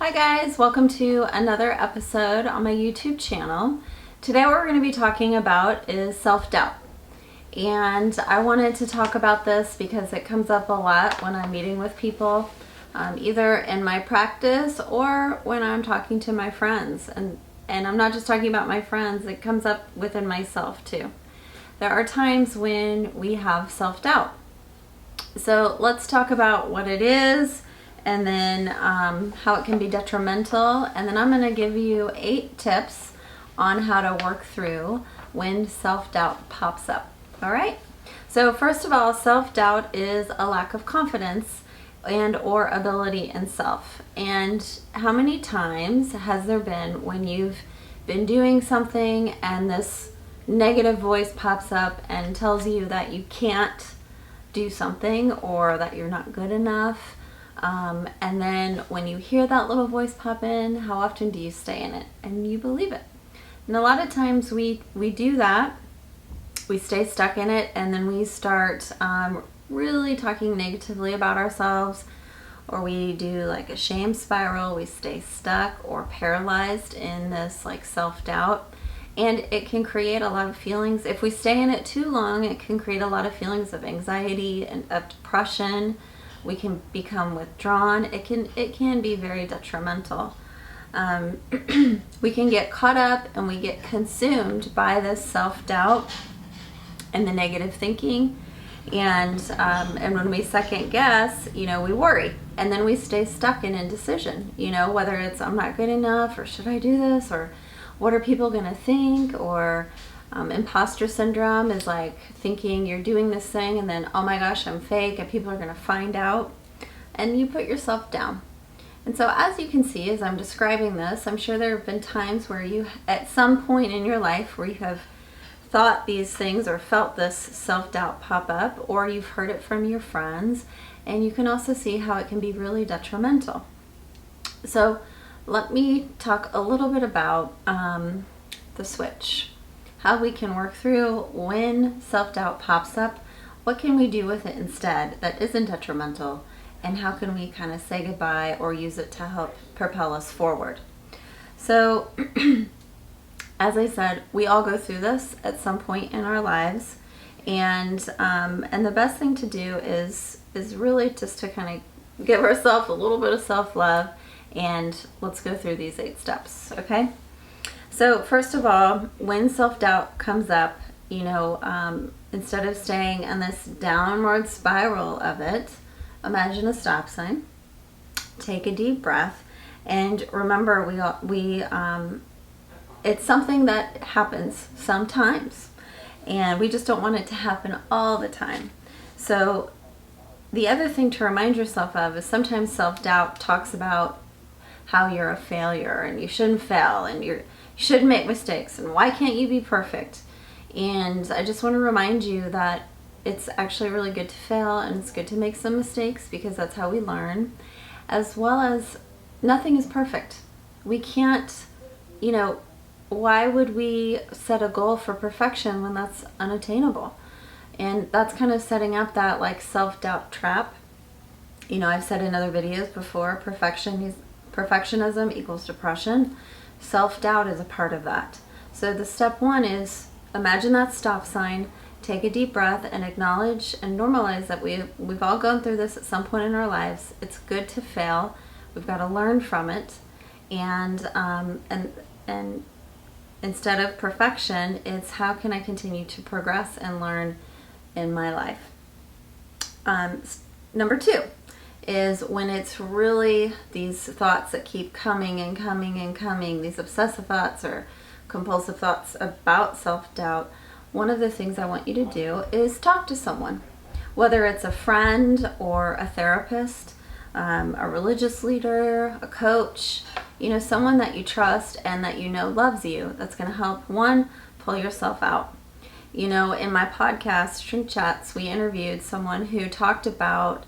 Hi guys, welcome to another episode on my YouTube channel. Today what we're going to be talking about is self-doubt. And I wanted to talk about this because it comes up a lot when I'm meeting with people, either in my practice or when I'm talking to my friends. And I'm not just talking about my friends, it comes up within myself too. There are times when we have self-doubt. So let's talk about what it is, and then how it can be detrimental, and then I'm going to give you 8 tips on how to work through when self-doubt pops up. All right? So first of all, self-doubt is a lack of confidence and or ability in self. And how many times has there been when you've been doing something and this negative voice pops up and tells you that you can't do something or that you're not good enough? And then when you hear that little voice pop in, how often do you stay in it and you believe it? And a lot of times we do that. We stay stuck in it, and then we start really talking negatively about ourselves, or we do like a shame spiral. We stay stuck or paralyzed in this like self-doubt, and it can create a lot of feelings. If we stay in it too long, it can create a lot of feelings of anxiety and of depression. We can become withdrawn. It can be very detrimental. We can get caught up and we get consumed by this self-doubt and the negative thinking, and when we second guess, we worry, and then we stay stuck in indecision. Whether it's I'm not good enough, or should I do this, or what are people gonna think, or imposter syndrome is like thinking you're doing this thing and then, oh my gosh, I'm fake and people are going to find out, and you put yourself down. And so as you can see, as I'm describing this, I'm sure there have been times where you, at some point in your life, where you have thought these things or felt this self-doubt pop up, or you've heard it from your friends, and you can also see how it can be really detrimental. So let me talk a little bit about the switch. How we can work through when self-doubt pops up, what can we do with it instead that isn't detrimental, and how can we kind of say goodbye or use it to help propel us forward. So as I said, we all go through this at some point in our lives, and the best thing to do is really just to kind of give ourselves a little bit of self-love, and let's go through these 8 steps, okay? So first of all, when self-doubt comes up, instead of staying in this downward spiral of it, imagine a stop sign, take a deep breath, and remember it's something that happens sometimes, and we just don't want it to happen all the time. So the other thing to remind yourself of is sometimes self-doubt talks about how you're a failure and you shouldn't fail and you shouldn't make mistakes, and why can't you be perfect? And I just want to remind you that it's actually really good to fail, and it's good to make some mistakes, because that's how we learn, as well as nothing is perfect. We can't, why would we set a goal for perfection when that's unattainable? And that's kind of setting up that like self-doubt trap. I've said in other videos before, perfectionism equals depression. Self-doubt is a part of that. So the step 1 is imagine that stop sign, take a deep breath, and acknowledge and normalize that we've all gone through this at some point in our lives. It's good to fail. We've got to learn from it, and instead of perfection, it's how can I continue to progress and learn in my life. Number 2 is when it's really these thoughts that keep coming and coming and coming, these obsessive thoughts or compulsive thoughts about self-doubt. One of the things I want you to do is talk to someone, whether it's a friend or a therapist, a religious leader, a coach, someone that you trust and that loves you. That's going to help, one, pull yourself out. In my podcast, Shrink Chats, we interviewed someone who talked about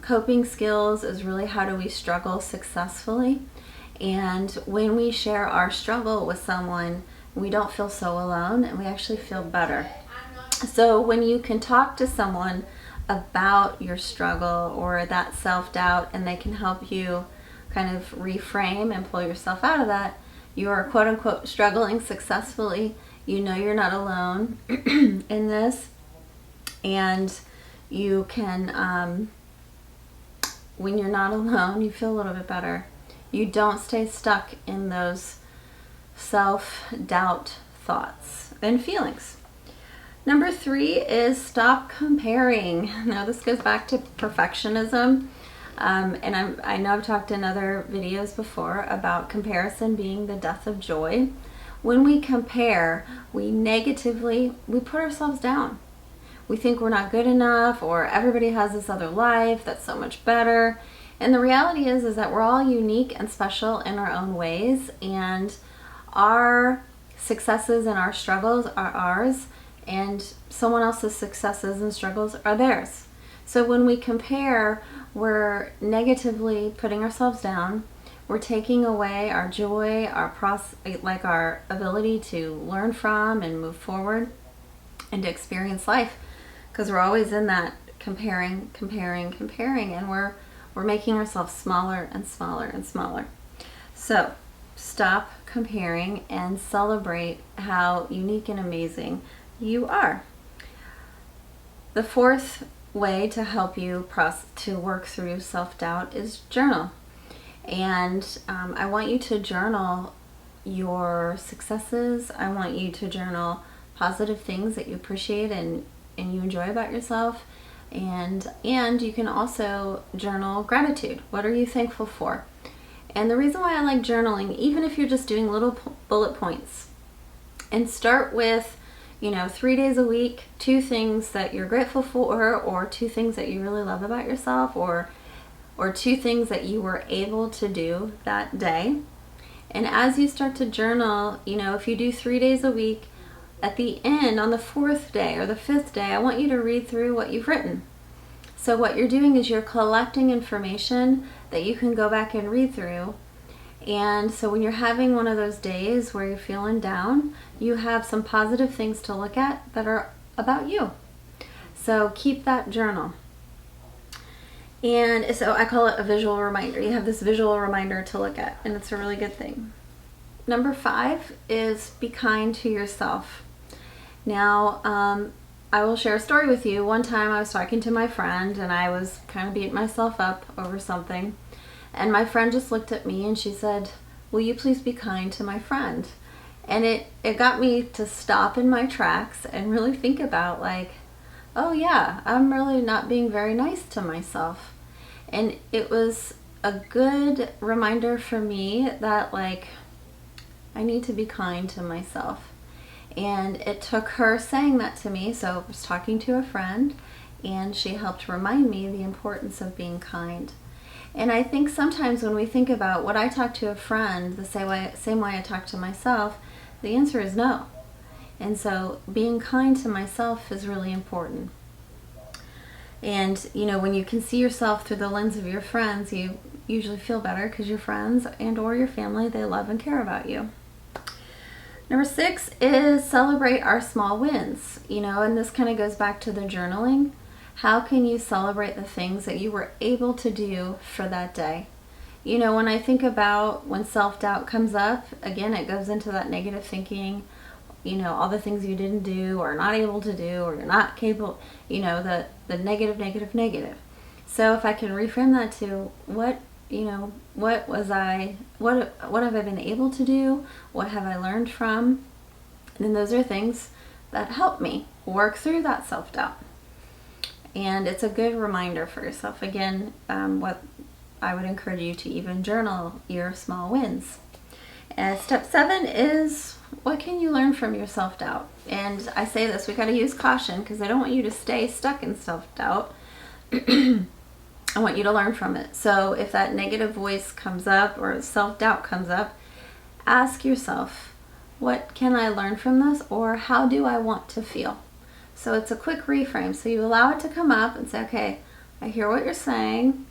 coping skills is really how do we struggle successfully. And when we share our struggle with someone, we don't feel so alone, and we actually feel better. So when you can talk to someone about your struggle or that self-doubt, and they can help you kind of reframe and pull yourself out of that, you are quote unquote struggling successfully. You know you're not alone in this, and you can, when you're not alone, you feel a little bit better. You don't stay stuck in those self-doubt thoughts and feelings. Number 3 is stop comparing. Now this goes back to perfectionism. And I know I've talked in other videos before about comparison being the death of joy. When we compare, we put ourselves down. We think we're not good enough, or everybody has this other life that's so much better. And the reality is that we're all unique and special in our own ways, and our successes and our struggles are ours, and someone else's successes and struggles are theirs. So when we compare, we're negatively putting ourselves down. We're taking away our joy, our ability to learn from and move forward and to experience life, because we're always in that comparing, and we're making ourselves smaller and smaller and smaller. So stop comparing and celebrate how unique and amazing you are. The 4th way to help you to work through self-doubt is journal. And I want you to journal your successes. I want you to journal positive things that you appreciate and you enjoy about yourself. And you can also journal gratitude. What are you thankful for? And the reason why I like journaling, even if you're just doing little bullet points, and start with 3 days a week, 2 things that you're grateful for, or 2 things that you really love about yourself, or 2 things that you were able to do that day. And as you start to journal, if you do 3 days a week, at the end, on the 4th day or the 5th day, I want you to read through what you've written. So what you're doing is you're collecting information that you can go back and read through. And so when you're having one of those days where you're feeling down, you have some positive things to look at that are about you. So keep that journal. And so I call it a visual reminder. You have this visual reminder to look at, and it's a really good thing. Number 5 is be kind to yourself. Now, I will share a story with you. One time I was talking to my friend, and I was kind of beating myself up over something. And my friend just looked at me and she said, "Will you please be kind to my friend?" And it got me to stop in my tracks and really think about oh yeah, I'm really not being very nice to myself. And it was a good reminder for me that I need to be kind to myself. And it took her saying that to me. So I was talking to a friend, and she helped remind me the importance of being kind. And I think sometimes when we think about what I talk to a friend the same way I talk to myself, the answer is no. And so being kind to myself is really important. And when you can see yourself through the lens of your friends, you usually feel better, because your friends and or your family, they love and care about you. Number 6 is celebrate our small wins. And this kind of goes back to the journaling. How can you celebrate the things that you were able to do for that day? When I think about when self-doubt comes up, again, it goes into that negative thinking, all the things you didn't do or not able to do, or you're not capable, the negative. So if I can reframe that to what have I been able to do? What have I learned from? And then those are things that help me work through that self-doubt. And it's a good reminder for yourself. Again, what I would encourage you to even journal your small wins. And step 7 is, what can you learn from your self-doubt? And I say this, we got to use caution, because I don't want you to stay stuck in self-doubt. I want you to learn from it. So if that negative voice comes up or self-doubt comes up, ask yourself, what can I learn from this, or how do I want to feel? So it's a quick reframe. So you allow it to come up and say, okay, I hear what you're saying,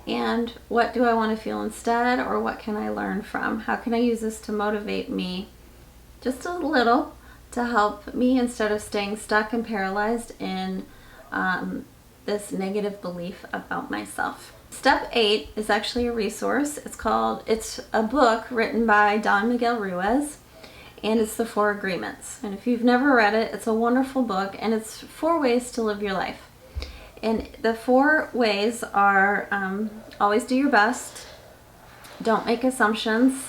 and what do I want to feel instead, or what can I learn from? How can I use this to motivate me just a little, to help me instead of staying stuck and paralyzed in this negative belief about myself? Step 8 is actually a resource. It's a book written by Don Miguel Ruiz, and it's the 4 Agreements. And if you've never read it, it's a wonderful book, and it's 4 ways to live your life. And the 4 ways are always do your best, don't make assumptions,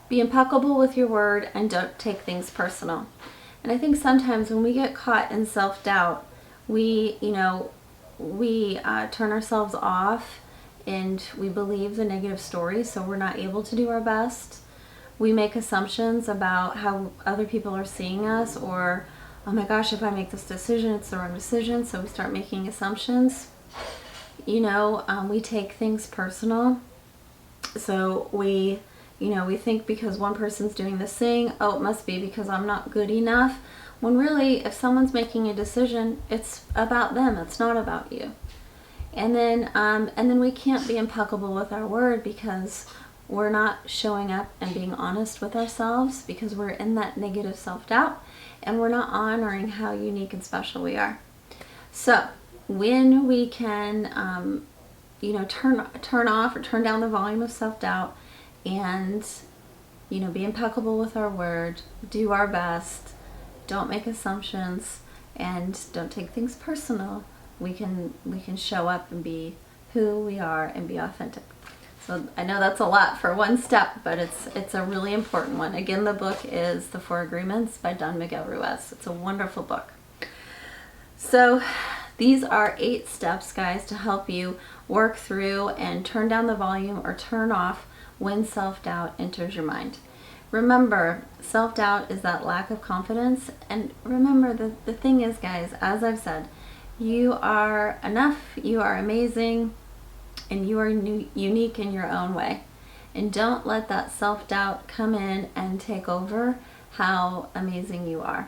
be impeccable with your word, and don't take things personal. And I think sometimes when we get caught in self-doubt, we turn ourselves off and we believe the negative story, so we're not able to do our best. We make assumptions about how other people are seeing us, or, oh my gosh, if I make this decision, it's the wrong decision, so we start making assumptions. We take things personal. So we think because one person's doing this thing, oh, it must be because I'm not good enough. When really, if someone's making a decision, it's about them. It's not about you. And then we can't be impeccable with our word because we're not showing up and being honest with ourselves, because we're in that negative self-doubt and we're not honoring how unique and special we are. So when we can, turn off or turn down the volume of self-doubt and, be impeccable with our word, do our best, don't make assumptions, and don't take things personal, we can show up and be who we are and be authentic. So I know that's a lot for one step, but it's a really important one. Again, the book is The 4 Agreements by Don Miguel Ruiz. It's a wonderful book. So these are 8 steps, guys, to help you work through and turn down the volume or turn off when self-doubt enters your mind. Remember, self-doubt is that lack of confidence. And remember, the thing is, guys, as I've said, you are enough, you are amazing, and you are unique in your own way. And don't let that self-doubt come in and take over how amazing you are.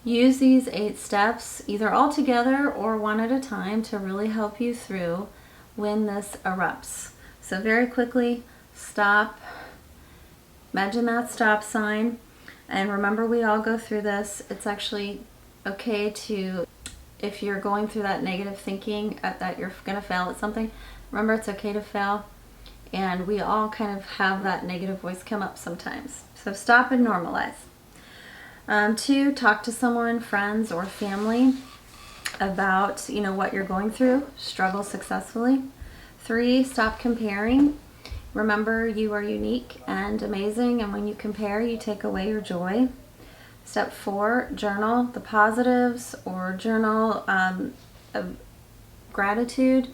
Use these 8 steps either all together or one at a time to really help you through when this erupts. So very quickly, stop. Imagine that stop sign. And remember, we all go through this. It's actually okay to, if you're going through that negative thinking that you're going to fail at something, remember it's okay to fail. And we all kind of have that negative voice come up sometimes. So stop and normalize. 2, talk to someone, friends or family, about what you're going through. Struggle successfully. 3, stop comparing. Remember, you are unique and amazing, and when you compare, you take away your joy. Step 4, journal the positives, or journal of gratitude,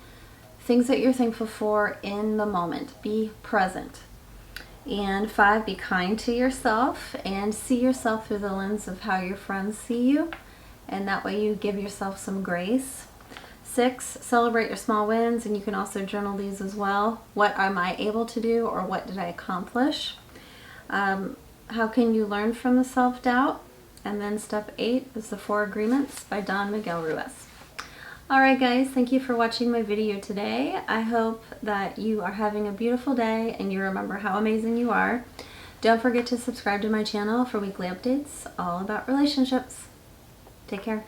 things that you're thankful for in the moment. Be present. And 5, be kind to yourself and see yourself through the lens of how your friends see you, and that way you give yourself some grace. 6, celebrate your small wins, and you can also journal these as well. What am I able to do, or what did I accomplish? How can you learn from the self-doubt? And then step 8 is the 4 Agreements by Don Miguel Ruiz. Alright guys, thank you for watching my video today. I hope that you are having a beautiful day and you remember how amazing you are. Don't forget to subscribe to my channel for weekly updates all about relationships. Take care.